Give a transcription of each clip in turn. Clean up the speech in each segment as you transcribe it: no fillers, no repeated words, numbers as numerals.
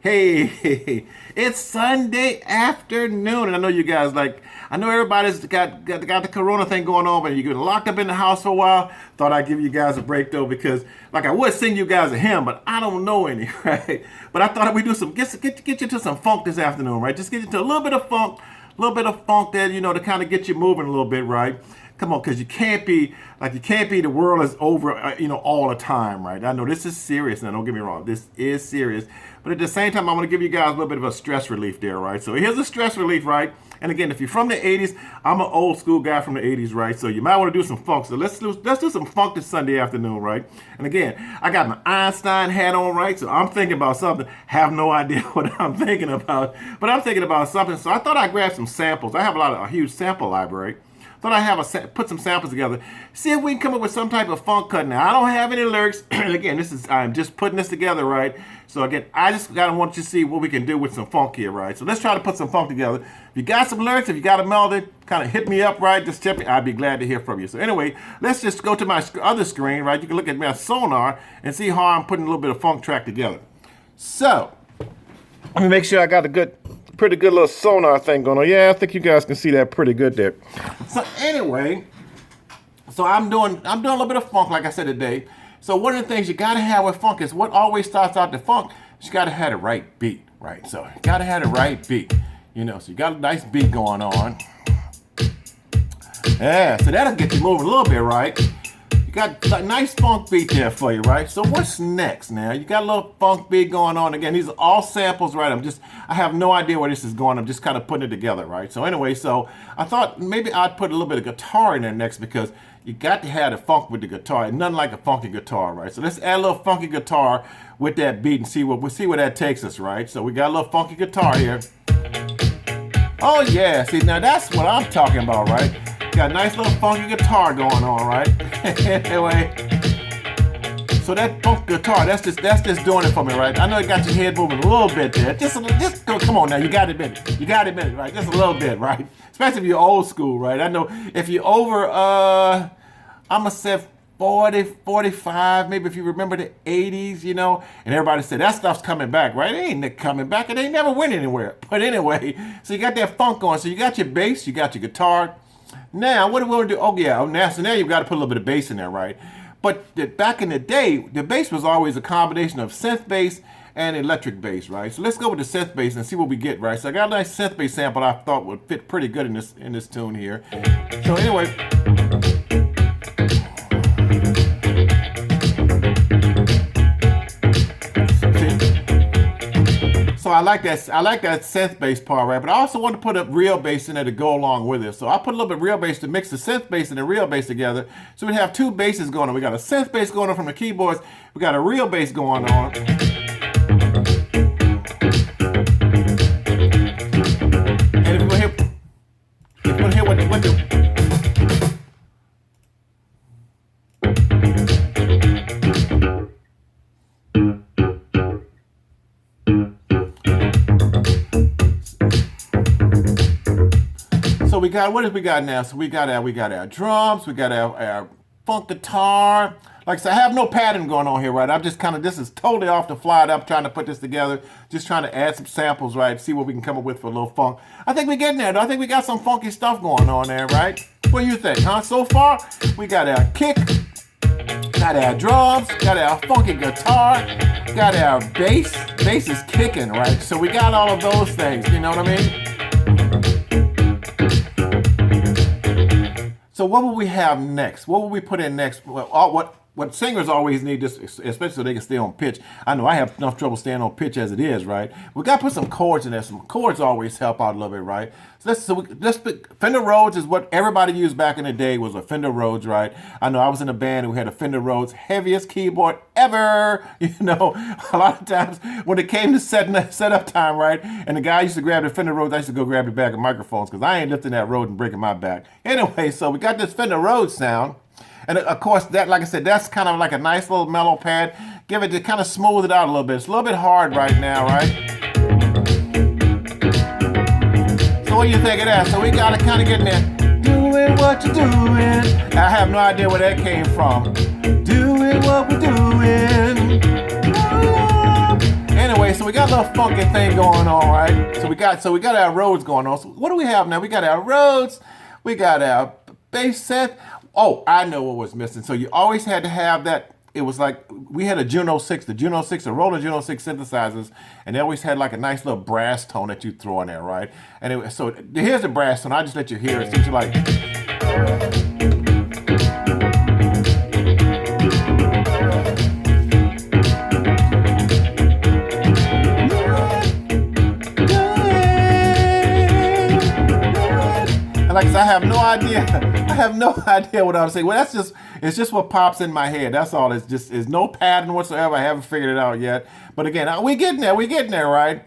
Hey, it's Sunday afternoon, and I know you guys I know everybody's got the Corona thing going on, but you're getting locked up in the house for a while. Thought I'd give you guys a break though, because like I would sing you guys a hymn, but I don't know any, right? But I thought we do some get you to some funk this afternoon, right? Just get you to a little bit of funk there, to kind of get you moving a little bit, right? Come on, because you can't be the world is over, all the time, right? I know this is serious now. Don't get me wrong, this is serious, but at the same time, I want to give you guys a little bit of a stress relief there, right? So here's a stress relief, right? And again, if you're from the 80s, I'm an old school guy from the 80s, right? So you might want to do some funk. So let's do some funk this Sunday afternoon, right? And again, I got my Einstein hat on, right? So I'm thinking about something. Have no idea what I'm thinking about, but I'm thinking about something. So I thought I'd grab some samples. I have a huge sample library. Thought I'd put some samples together, see if we can come up with some type of funk cut. Now, I don't have any lyrics. Again, I'm just putting this together, right? So again, I just gotta want you to see what we can do with some funk here, right? So let's try to put some funk together. If you got some lyrics, if you got a melody, kind of hit me up, right? Just tip me. I'd be glad to hear from you. So anyway, let's just go to my other screen, right? You can look at my sonar and see how I'm putting a little bit of funk track together. So let me make sure I got pretty good little sonar thing going on. Yeah, I think you guys can see that pretty good there. So anyway, I'm doing a little bit of funk, like I said today. So one of the things you gotta have with funk is what always starts out the funk. You gotta have the right beat, right? So you gotta have the right beat, So you got a nice beat going on. Yeah, so that'll get you moving a little bit, right? You got a nice funk beat there for you, right? So what's next now? You got a little funk beat going on. Again, these are all samples, right? I have no idea where this is going. I'm just kind of putting it together, right? So anyway, so I thought maybe I'd put a little bit of guitar in there next, because you got to have the funk with the guitar. And nothing like a funky guitar, right? So let's add a little funky guitar with that beat and see where that takes us, right? So we got a little funky guitar here. Oh yeah, see, now that's what I'm talking about, right? Got a nice little funky guitar going on, right? Anyway, so that funk guitar, that's just doing it for me, right? I know it got your head moving a little bit there. Just come on now, you got to admit it, right? Just a little bit, right? Especially if you're old school, right? I know if you're over, I'm gonna say 40, 45, maybe if you remember the 80s, and everybody said that stuff's coming back, right? It ain't coming back, it ain't never went anywhere. But anyway, so you got that funk going, so you got your bass, you got your guitar. Now, what do we want to do? Oh, yeah, so now you've got to put a little bit of bass in there, right? But back in the day, the bass was always a combination of synth bass and electric bass, right? So let's go with the synth bass and see what we get, right? So I got a nice synth bass sample I thought would fit pretty good in this tune here. So anyway, so I like that synth bass part, right? But I also want to put a real bass in there to go along with it. So I put a little bit of real bass to mix the synth bass and the real bass together. So we have two basses going on. We got a synth bass going on from the keyboards. We got a real bass going on. And if you want to hear what the So what have we got now? So we got our drums, we got our funk guitar. Like I said, I have no pattern going on here, right? I'm just this is totally off the fly up, trying to put this together, just trying to add some samples, right? See what we can come up with for a little funk. I think we're getting there, though. I think we got some funky stuff going on there, right? What do you think, huh? So far, we got our kick, got our drums, got our funky guitar, got our bass. Bass is kicking, right? So we got all of those things, you know what I mean? So what will we have next? What will we put in next? Well, what singers always need, this, especially so they can stay on pitch. I know I have enough trouble staying on pitch as it is, right? We got to put some chords in there. Some chords always help out a little bit, right? So let's put, Fender Rhodes is what everybody used back in the day, was a Fender Rhodes, right? I know I was in a band who had a Fender Rhodes, heaviest keyboard ever. A lot of times when it came to setup time, right? And the guy used to grab the Fender Rhodes, I used to go grab the bag of microphones, because I ain't lifting that Rhodes and breaking my back. Anyway, so we got this Fender Rhodes sound. And of course, that, like I said, that's kind of like a nice little mellow pad. Give it to kind of smooth it out a little bit. It's a little bit hard right now, right? So what do you think of that? So we got to kind of get in there. Doing what you're doing. I have no idea where that came from. Doing what we're doing. anyway, so we got a little funky thing going on, right? So we got our roads going on. So what do we have now? We got our roads, we got our bass set. Oh, I know what was missing. So you always had to have that. It was like we had a Juno 6, the Roland Juno 6 synthesizers, and they always had like a nice little brass tone that you throw in there, right? And so here's the brass tone. I just let you hear it. See what you like. Like I said, I have no idea. I have no idea what I'm saying. Well, it's just what pops in my head. That's all. It's no pattern whatsoever. I haven't figured it out yet. But again, we getting there, right?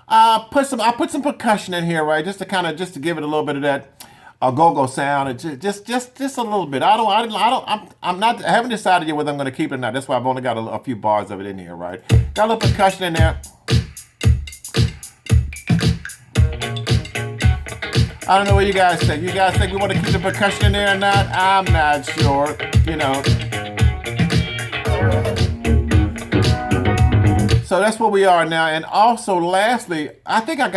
I put some percussion in here, right? Just to give it a little bit of that go-go sound. And just a little bit. I haven't decided yet whether I'm going to keep it or not. That's why I've only got a few bars of it in here, right? Got a little percussion in there. I don't know what you guys think. You guys think we want to keep the percussion in there or not? I'm not sure. So that's where we are now. And also, lastly, I think I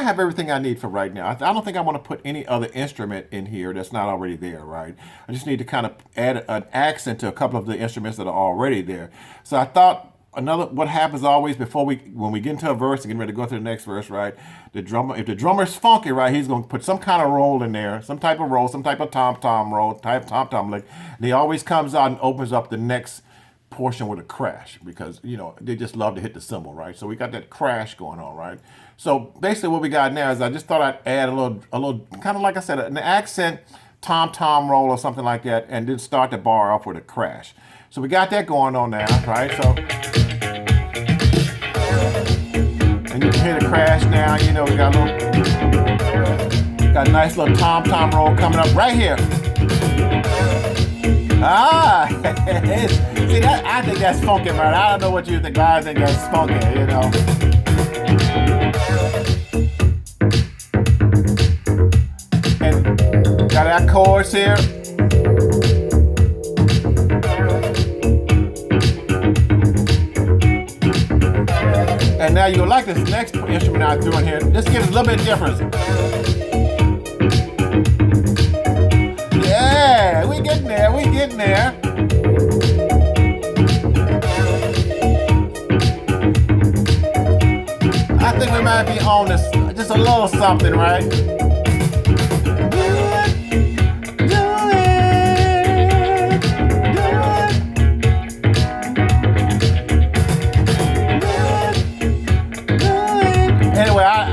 have everything I need for right now. I don't think I want to put any other instrument in here that's not already there, right? I just need to kind of add an accent to a couple of the instruments that are already there. So I thought what happens always when we get into a verse and get ready to go into the next verse, right? If the drummer's funky, right, he's going to put some kind of roll in there, some type of roll, some type of tom-tom roll, tom-tom lick. And he always comes out and opens up the next portion with a crash because, they just love to hit the cymbal, right? So we got that crash going on, right? So basically what we got now is I just thought I'd add a little kind of like I said, an accent tom-tom roll or something like that, and then start the bar off with a crash. So we got that going on now, right? So, and you can hear the crash now. We got a nice little tom-tom roll coming up right here. See that? I think that's funky, man. I don't know what you think, but I think that's funky, And got our chorus here. And now you'll like this next instrument I threw in here. This gives a little bit of difference. Yeah, we getting there. I think we might be on this, just a little something, right?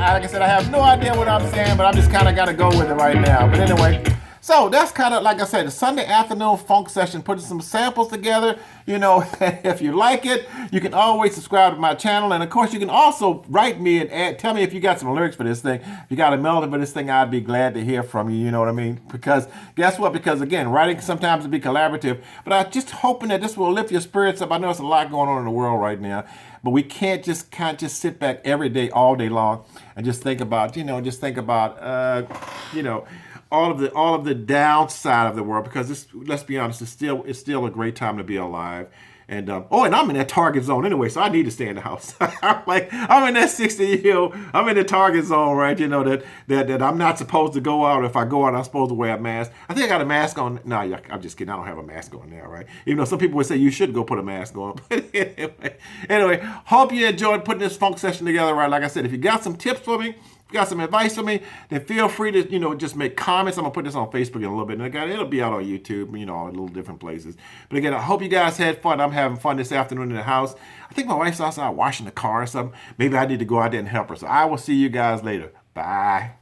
Like I said, I have no idea what I'm saying, but I'm just kind of got to go with it right now. But anyway, so that's kind of, like I said, a Sunday afternoon funk session, putting some samples together. If you like it, you can always subscribe to my channel. And of course, you can also write me and tell me if you got some lyrics for this thing. If you got a melody for this thing, I'd be glad to hear from you. You know what I mean? Because guess what? Because again, writing sometimes will be collaborative, but I'm just hoping that this will lift your spirits up. I know there's a lot going on in the world right now, but we can't just sit back every day, all day long, and just think about, all of the downside of the world, because let's be honest, it's still a great time to be alive. And and I'm in that target zone anyway, so I need to stay in the house. I'm in that 60-year-old, I'm in the target zone, right? That I'm not supposed to go out. If I go out, I'm supposed to wear a mask. I think I got a mask on. No, I'm just kidding. I don't have a mask on now, right? Even though some people would say you should go put a mask on. But anyway, hope you enjoyed putting this funk session together, right? Like I said, if you got some tips for me, got some advice for me, then feel free to, just make comments. I'm going to put this on Facebook in a little bit. And again, it'll be out on YouTube, all little different places. But again, I hope you guys had fun. I'm having fun this afternoon in the house. I think my wife's outside washing the car or something. Maybe I need to go out there and help her. So I will see you guys later. Bye.